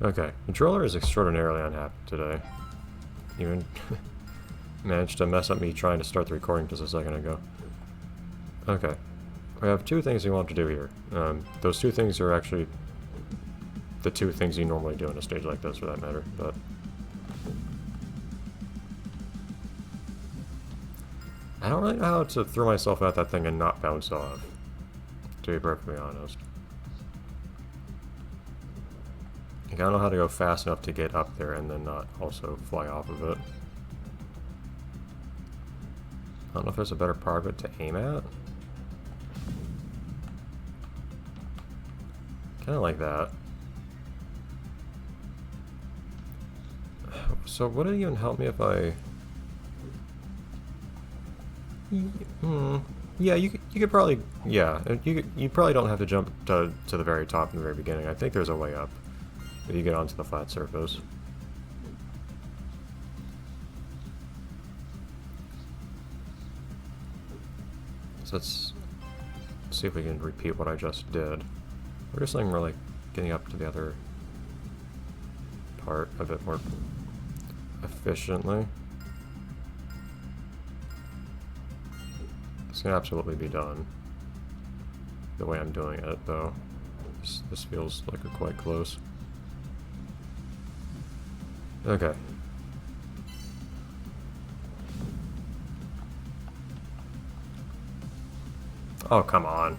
Okay, controller is extraordinarily unhappy today. Even managed to mess up me trying to start the recording just a second ago. Okay, we have two things we want to do here. Those two things are actually the two things you normally do in a stage like this, for that matter, but... I don't really know how to throw myself at that thing and not bounce off, to be perfectly honest. I gotta know how to go fast enough to get up there and then not also fly off of it. I don't know if there's a better part of it to aim at. Kinda like that. So would it even help me if I... Yeah, you could probably... Yeah, you probably don't have to jump to the very top in the very beginning. I think there's a way up if you get onto the flat surface. So let's see if we can repeat what I just did. We're just saying we're like getting up to the other part a bit more efficiently. This can absolutely be done the way I'm doing it, though. This feels like we're quite close. Okay. Oh, come on.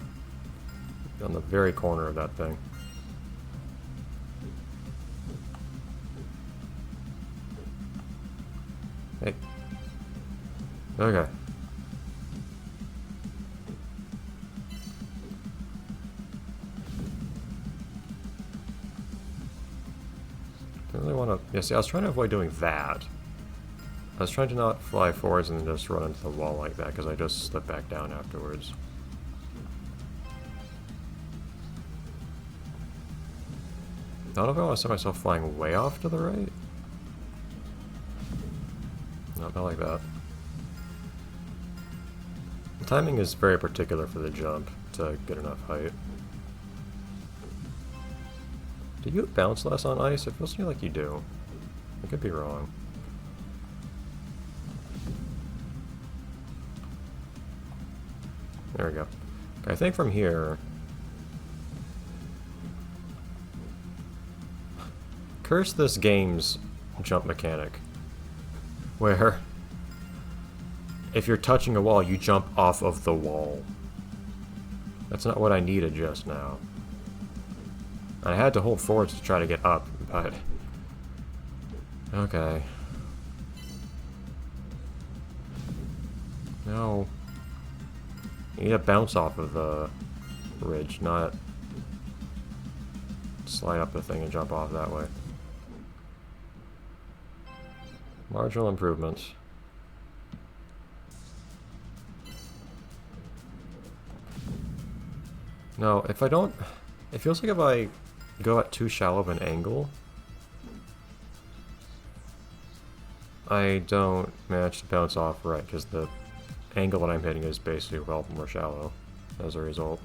On the very corner of that thing. Hey. Okay. I really want to... Yeah, see, I was trying to avoid doing that. I was trying to not fly forwards and then just run into the wall like that, because I just slipped back down afterwards. I don't know if I want to set myself flying way off to the right. No, not like that. The timing is very particular for the jump to get enough height. Do you bounce less on ice? It feels to me like you do. I could be wrong. There we go. Okay, I think from here... Curse this game's jump mechanic. Where... if you're touching a wall, you jump off of the wall. That's not what I needed just now. I had to hold forwards to try to get up, but... Okay. No. You need to bounce off of the ridge, not slide up the thing and jump off that way. Marginal improvements. No, if I don't... It feels like if I go at too shallow of an angle, I don't manage to bounce off right, because the angle that I'm hitting is basically well more shallow as a result.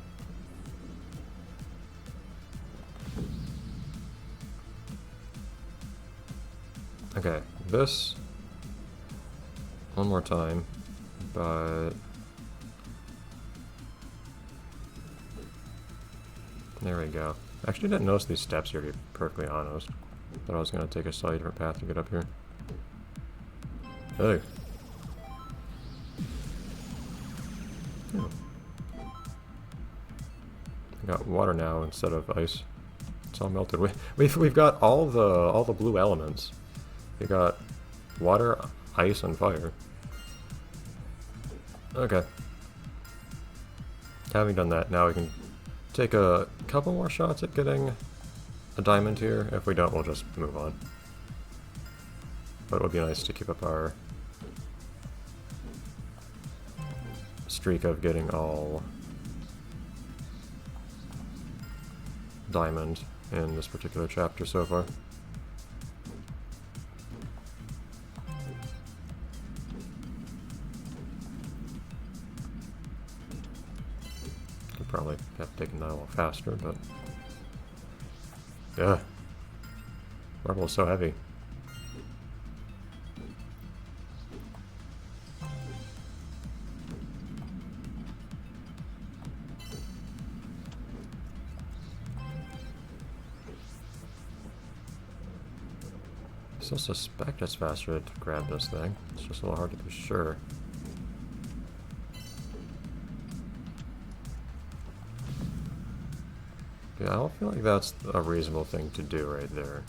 Okay, this one more time, but there we go. Actually, didn't notice these steps here, to be perfectly honest. Thought I was going to take a slightly different path to get up here. Hey. Oh. I got water now instead of ice. It's all melted. We've got all the blue elements. We got water, ice, and fire. Okay. Having done that, now we can take a couple more shots at getting a diamond here. If we don't, we'll just move on. But it would be nice to keep up our streak of getting all diamond in this particular chapter so far. Could probably have taken that a little faster, but yeah. Marble is so heavy. I still suspect it's faster to grab this thing. It's just a little hard to be sure. Yeah, I don't feel like that's a reasonable thing to do right there.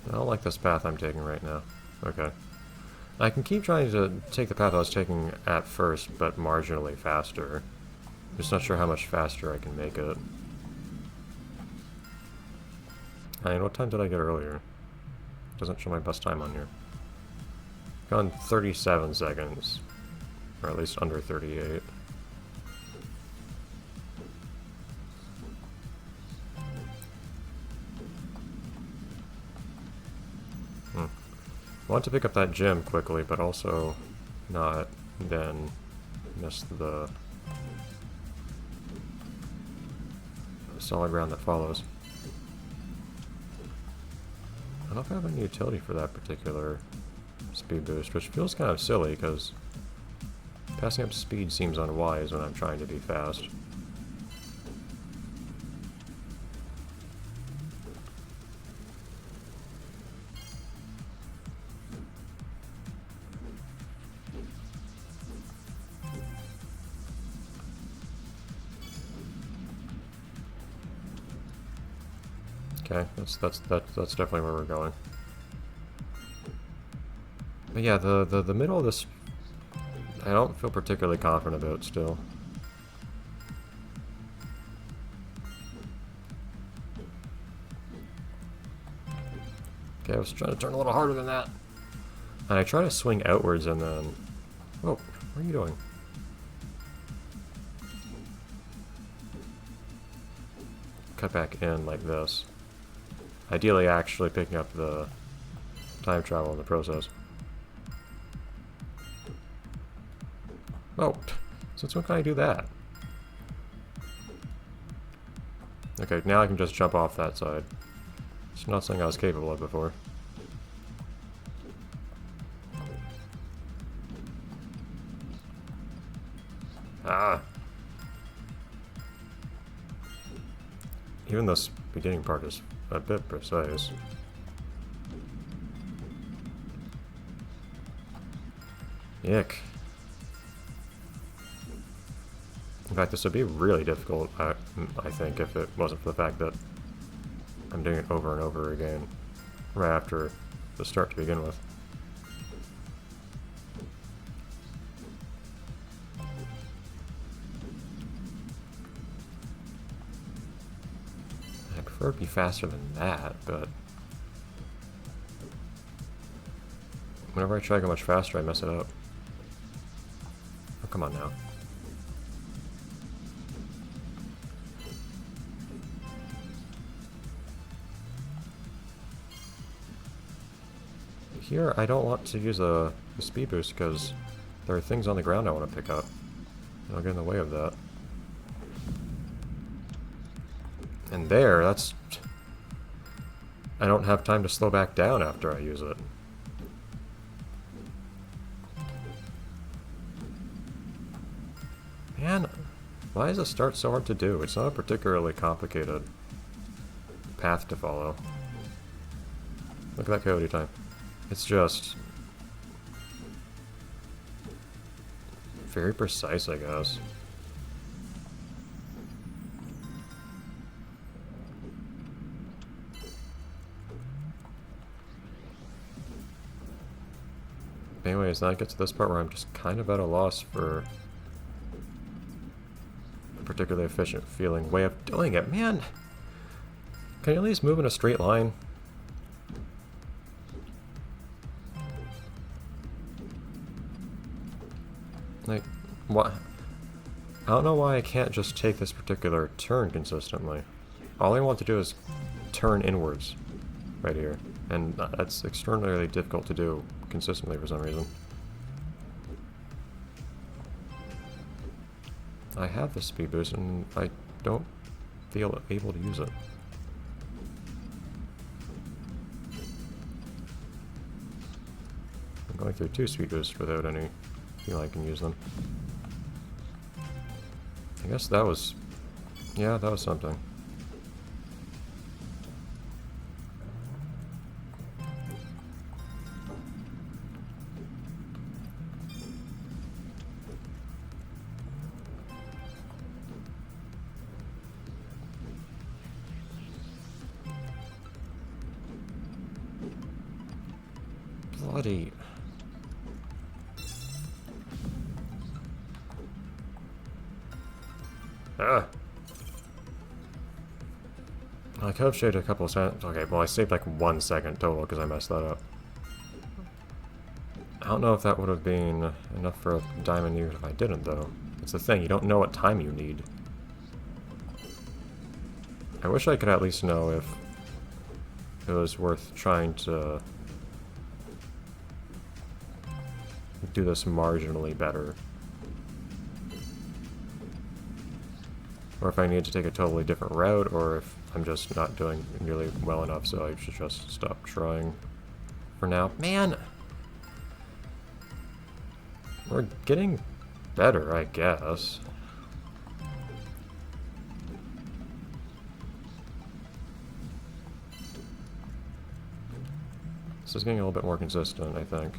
I don't like this path I'm taking right now. Okay. I can keep trying to take the path I was taking at first, but marginally faster. Just not sure how much faster I can make it. And what time did I get earlier? Doesn't show my best time on here. Gone 37 seconds. Or at least under 38. I want to pick up that gem quickly, but also not then miss the solid ground that follows. I don't know if I have any utility for that particular speed boost, which feels kind of silly because passing up speed seems unwise when I'm trying to be fast. Okay, that's definitely where we're going. But yeah, the middle of this, I don't feel particularly confident about still. Okay, I was trying to turn a little harder than that. And I try to swing outwards and then... Whoa, what are you doing? Cut back in like this. Ideally actually picking up the time travel in the process. Oh, since when can I do that? Okay, now I can just jump off that side. It's not something I was capable of before. Ah! Even this beginning part is a bit precise. Yuck. In fact, this would be really difficult, I think, if it wasn't for the fact that I'm doing it over and over again right after the start to begin with. I prefer to be faster than that, but whenever I try to go much faster, I mess it up. Oh, come on now. Here, I don't want to use a speed boost because there are things on the ground I want to pick up. I'll get in the way of that. And there, that's... I don't have time to slow back down after I use it. Man, why is this start so hard to do? It's not a particularly complicated path to follow. Look at that coyote time. It's just very precise, I guess. Anyways, now I get to this part where I'm just kind of at a loss for a particularly efficient feeling way of doing it. Man, can you at least move in a straight line? Like, what? I don't know why I can't just take this particular turn consistently. All I want to do is turn inwards right here. And that's extraordinarily difficult to do consistently for some reason. I have the speed boost and I don't feel able to use it. I'm going through 2 speed boosts without any feel I can use them. I guess that was... yeah, that was something. Bloody... ah! I could have shaved a couple of seconds. Okay, well I saved like 1 second total because I messed that up. I don't know if that would have been enough for a diamond even if I didn't, though. It's the thing, you don't know what time you need. I wish I could at least know if it was worth trying to do this marginally better. Or if I need to take a totally different route, or if I'm just not doing nearly well enough, so I should just stop trying for now. Man! We're getting better, I guess. This is getting a little bit more consistent, I think.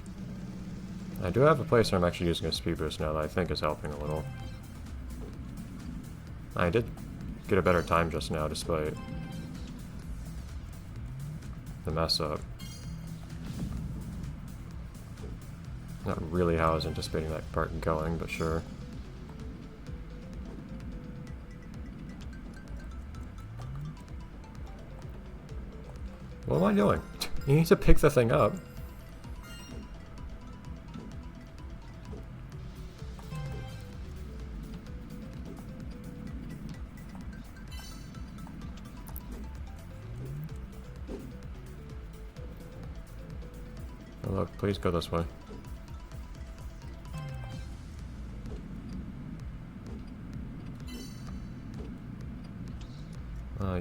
I do have a place where I'm actually using a speed boost now that I think is helping a little. I did get a better time just now despite the mess up. Not really how I was anticipating that part going, but sure. What am I doing? You need to pick the thing up. Oh, look, please go this way.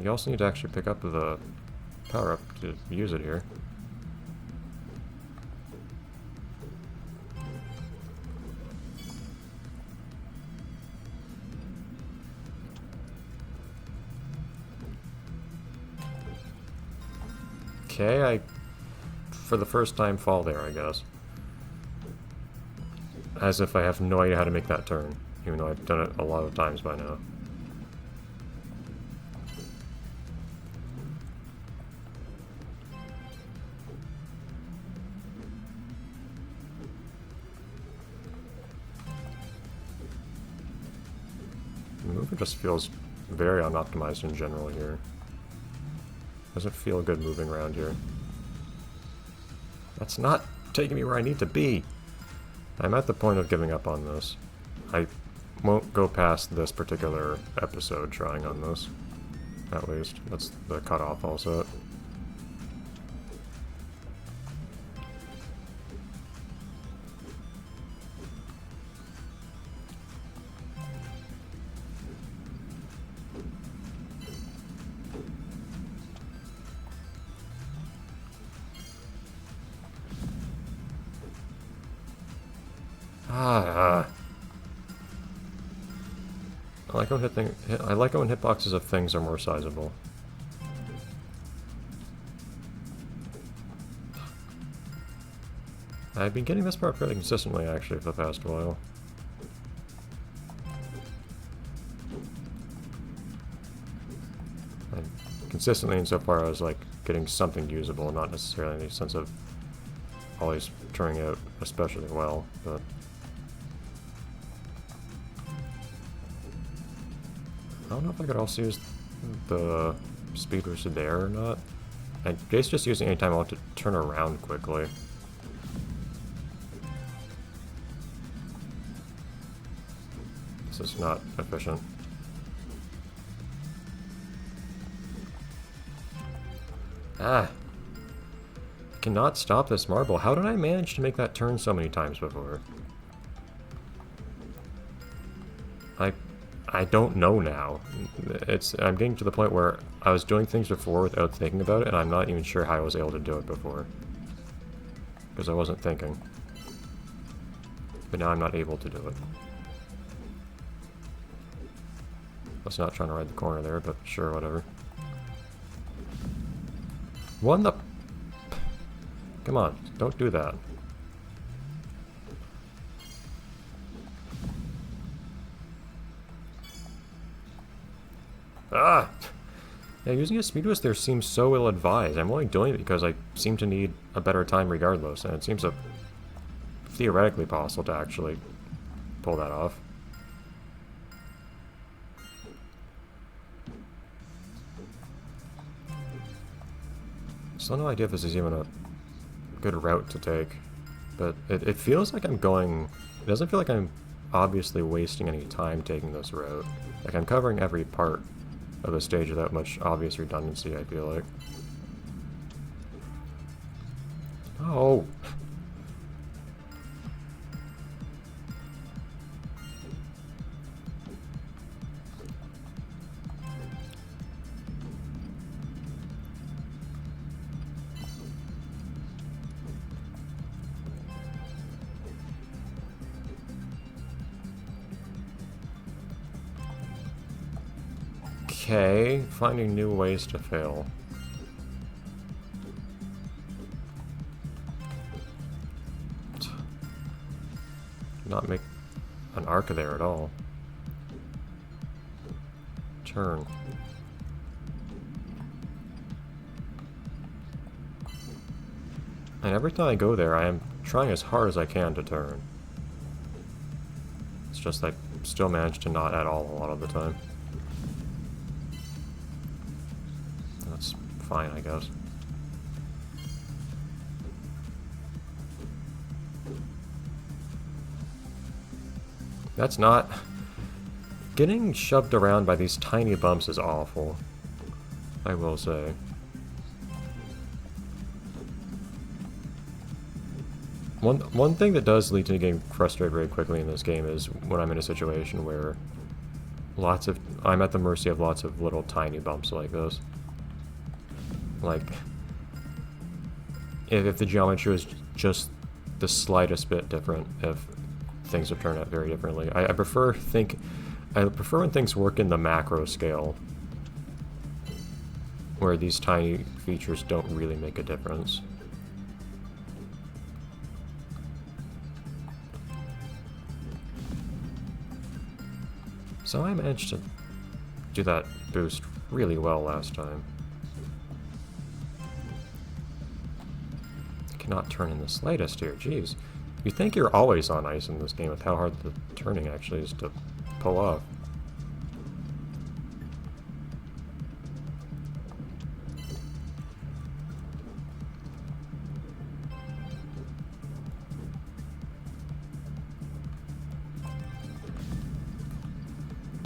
You also need to actually pick up the power-up to use it here. Okay, I, for the first time, fall there, I guess. As if I have no idea how to make that turn, even though I've done it a lot of times by now. The movement just feels very unoptimized in general here. Doesn't feel good moving around here. That's not taking me where I need to be! I'm at the point of giving up on this. I won't go past this particular episode trying on this. At least. That's the cutoff also. I like it when hitboxes of things are more sizable. I've been getting this part fairly consistently, actually, for the past while. And consistently insofar as, like, getting something usable, not necessarily in the sense of always turning out especially well, but... I don't know if I could also use the speed boosted there or not. I'm just using any time I want to turn around quickly. This is not efficient. Ah! cannot stop this marble. How did I manage to make that turn so many times before? I don't know now. I'm getting to the point where I was doing things before without thinking about it, and I'm not even sure how I was able to do it before. Because I wasn't thinking. But now I'm not able to do it. I was not trying to ride the corner there, but sure, whatever. What in the... Come on, don't do that. Ah! Yeah, using a speed boost there seems so ill-advised. I'm only doing it because I seem to need a better time regardless, and it seems theoretically possible to actually pull that off. Still no idea if this is even a good route to take, but it feels like I'm going... It doesn't feel like I'm obviously wasting any time taking this route. Like, I'm covering every part of the stage without much obvious redundancy, I feel like. Oh! Okay, finding new ways to fail. Not make an arc there at all. Turn. And every time I go there, I am trying as hard as I can to turn. It's just I still manage to not at all a lot of the time. That's fine, I guess. That's not... Getting shoved around by these tiny bumps is awful, I will say. One thing that does lead to me getting frustrated very quickly in this game is when I'm in a situation where I'm at the mercy of lots of little tiny bumps like this. Like, if the geometry was just the slightest bit different, if things have turned out very differently. I prefer when things work in the macro scale, where these tiny features don't really make a difference. So I managed to do that boost really well last time. I cannot turn in the slightest here, jeez. You think you're always on ice in this game with how hard the turning actually is to pull off.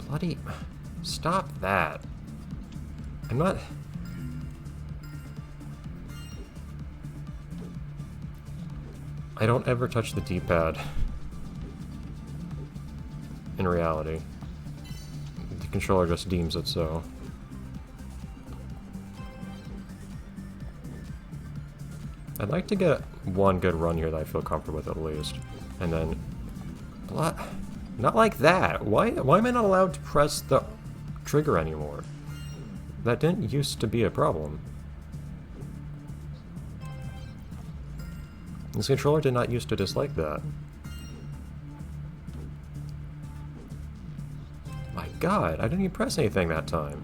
Bloody... Stop that. I'm not... I don't ever touch the D-pad. In reality. The controller just deems it so. I'd like to get one good run here that I feel comfortable with at least. And then... Not like that! Why am I not allowed to press the trigger anymore? That didn't used to be a problem. This controller did not used to dislike that. My god, I didn't even press anything that time.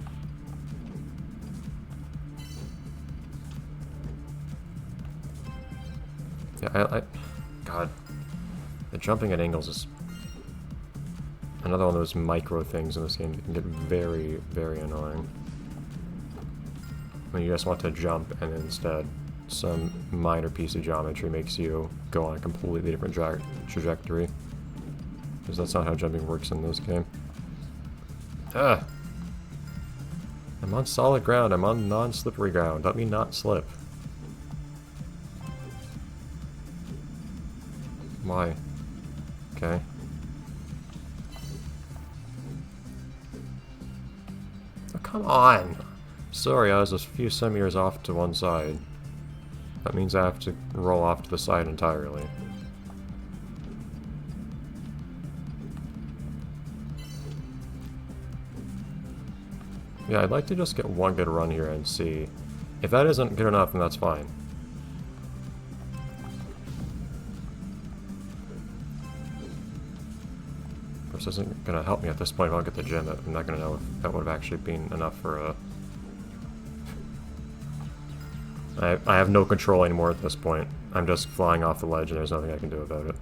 Yeah, God. The jumping at angles is another one of those micro things in this game that can get very, very annoying. When you just want to jump and instead some minor piece of geometry makes you go on a completely different trajectory. Because that's not how jumping works in this game. Ah! I'm on solid ground, I'm on non-slippery ground, let me not slip. Why? Okay. Oh, come on! Sorry, I was a few centimeters off to one side. That means I have to roll off to the side entirely. Yeah, I'd like to just get one good run here and see. If that isn't good enough, then that's fine. Of course, this isn't going to help me at this point if I don't get the gem. I'm not going to know if that would have actually been enough for a... I have no control anymore at this point. I'm just flying off the ledge and there's nothing I can do about it.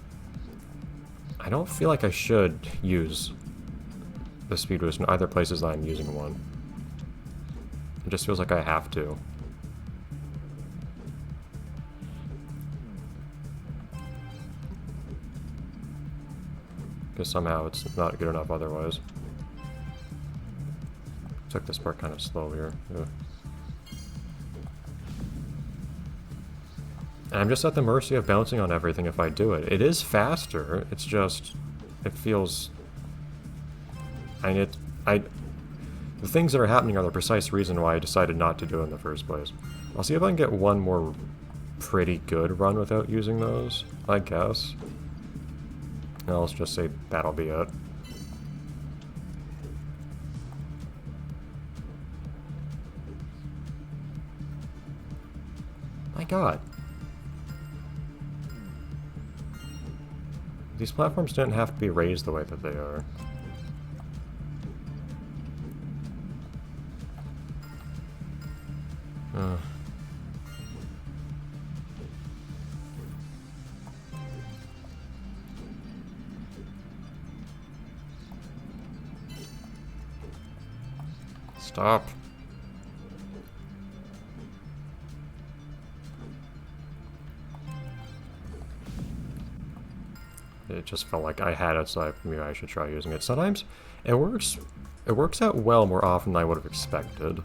I don't feel like I should use the speed boost in either places that I'm using one. It just feels like I have to. Because somehow it's not good enough otherwise. Took this part kind of slow here. Ugh. And I'm just at the mercy of bouncing on everything if I do it. It is faster, it's just... it feels... the things that are happening are the precise reason why I decided not to do it in the first place. I'll see if I can get one more pretty good run without using those, I guess. And let's just say that'll be it. My god. These platforms didn't have to be raised the way that they are. Stop. It just felt like I had it, so maybe I should try using it. Sometimes it works out well more often than I would have expected.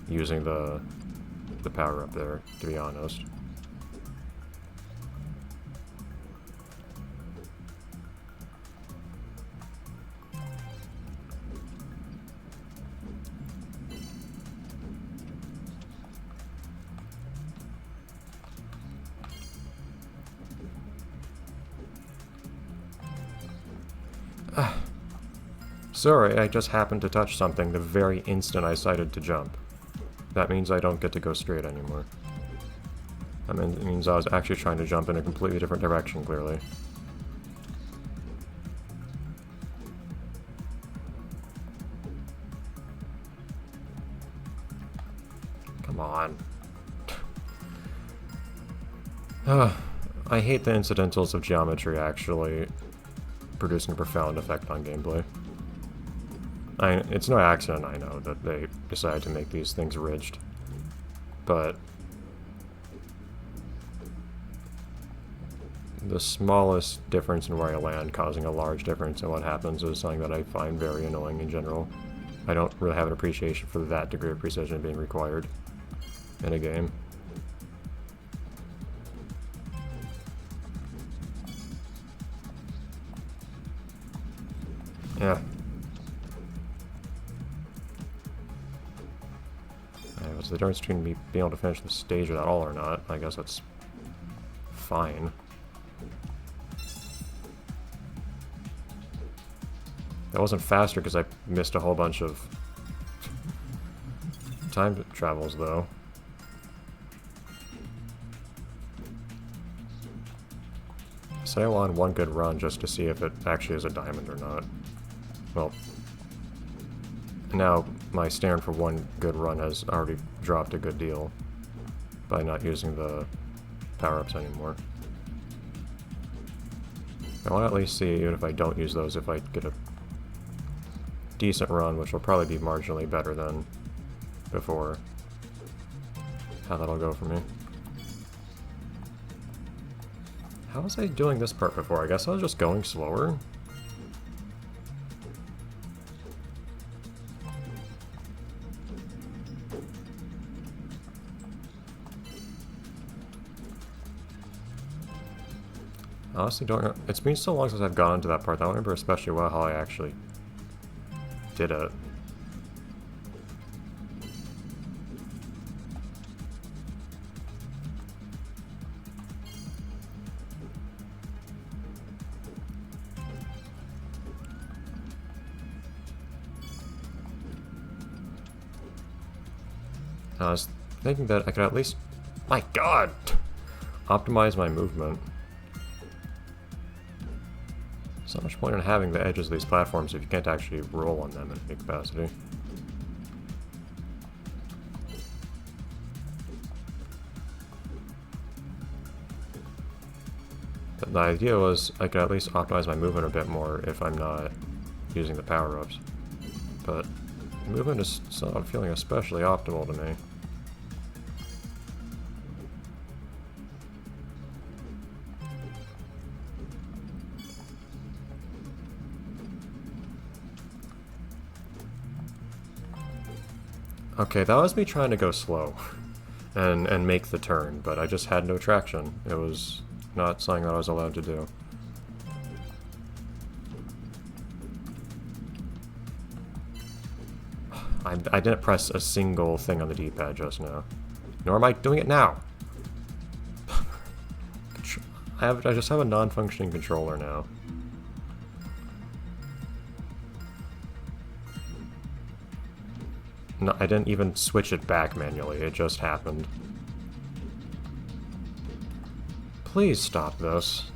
Using the power up there, to be honest. Sorry, I just happened to touch something the very instant I decided to jump. That means I don't get to go straight anymore. That means I was actually trying to jump in a completely different direction, clearly. Come on. I hate the incidentals of geometry actually producing a profound effect on gameplay. It's no accident, I know, that they decided to make these things ridged. But the smallest difference in where I land causing a large difference in what happens is something that I find very annoying in general. I don't really have an appreciation for that degree of precision being required in a game. Yeah. What's the difference between me being able to finish the stage at all or not? I guess that's fine. That wasn't faster because I missed a whole bunch of time travels, though. So I want one good run just to see if it actually is a diamond or not. Well, now my standard for one good run has already dropped a good deal by not using the power-ups anymore. I want to at least see, even if I don't use those, if I get a decent run, which will probably be marginally better than before, how that'll go for me. How was I doing this part before? I guess I was just going slower? I honestly don't know. It's been so long since I've gone into that part that I don't remember especially well how I actually did it. I was thinking that I could at least, my god, optimize my movement. There's not much point in having the edges of these platforms if you can't actually roll on them in any capacity. But the idea was I could at least optimize my movement a bit more if I'm not using the power-ups. But movement is not feeling especially optimal to me. Okay, that was me trying to go slow and make the turn, but I just had no traction. It was not something that I was allowed to do. I didn't press a single thing on the D-pad just now. Nor am I doing it now. I just have a non-functioning controller now. No, I didn't even switch it back manually, it just happened. Please stop this.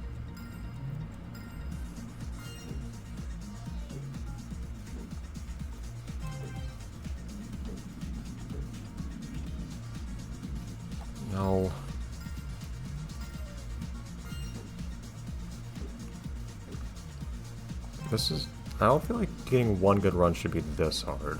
No. This is... I don't feel like getting one good run should be this hard.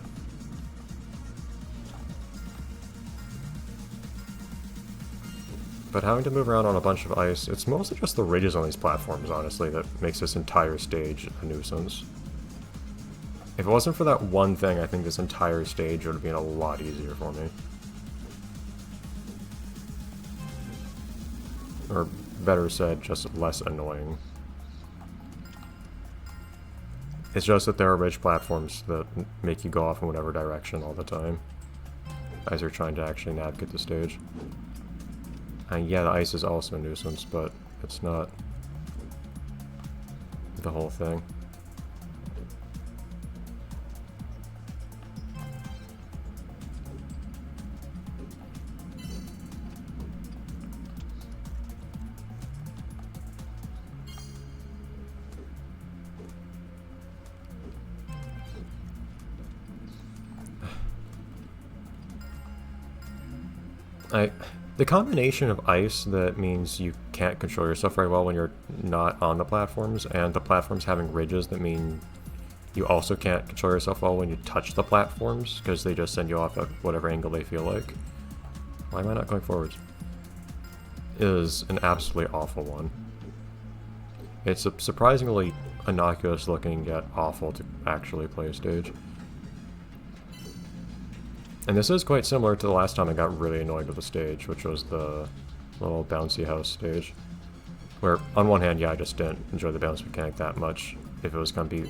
But having to move around on a bunch of ice, it's mostly just the ridges on these platforms, honestly, that makes this entire stage a nuisance. If it wasn't for that one thing, I think this entire stage would have been a lot easier for me. Or, better said, just less annoying. It's just that there are ridge platforms that make you go off in whatever direction all the time, as you're trying to actually navigate the stage. And yeah, the ice is also a nuisance, but it's not the whole thing. The combination of ice that means you can't control yourself very well when you're not on the platforms, and the platforms having ridges that mean you also can't control yourself well when you touch the platforms, because they just send you off at whatever angle they feel like. Why am I not going forwards? Is an absolutely awful one. It's a surprisingly innocuous looking yet awful to actually play a stage. And this is quite similar to the last time I got really annoyed with the stage, which was the little bouncy house stage. Where, on one hand, yeah, I just didn't enjoy the bounce mechanic that much, if it was going to be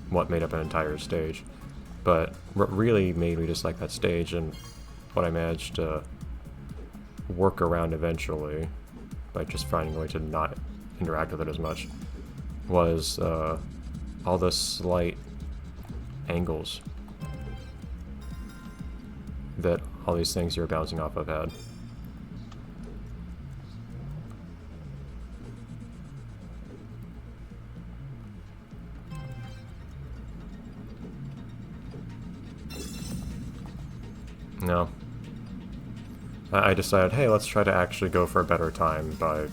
what made up an entire stage. But what really made me dislike that stage, and what I managed to work around eventually, by just finding a way to not interact with it as much, was all the slight angles that all these things you're bouncing off of had. No. I decided, hey, let's try to actually go for a better time by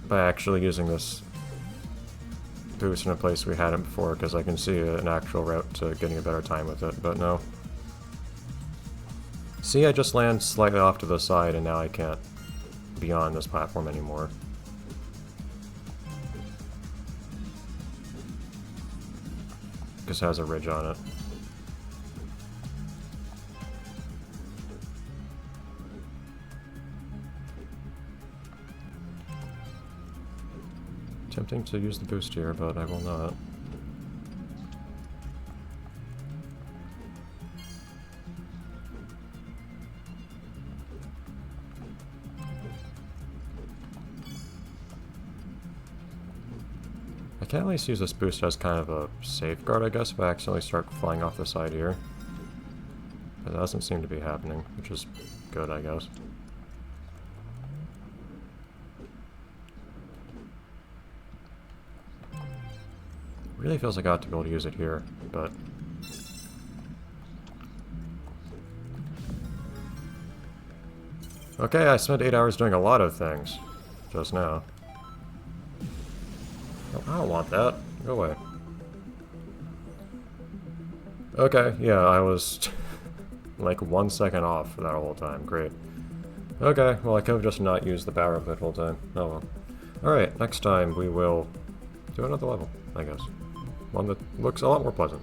actually using this boost in a place we hadn't before, because I can see an actual route to getting a better time with it, but no. See, I just land slightly off to the side and now I can't be on this platform anymore. Because it has a ridge on it. Tempting to use the boost here, but I will not. I can at least use this boost as kind of a safeguard, I guess, if I accidentally start flying off the side here. But that doesn't seem to be happening, which is good, I guess. Really feels like I ought to be able to use it here, but... Okay, I spent 8 hours doing a lot of things just now. I don't want that. Go away. Okay, yeah, I was like 1 second off for that whole time. Great. Okay, well I could have just not used the power up that whole time. Oh well. Alright, next time we will do another level, I guess. One that looks a lot more pleasant.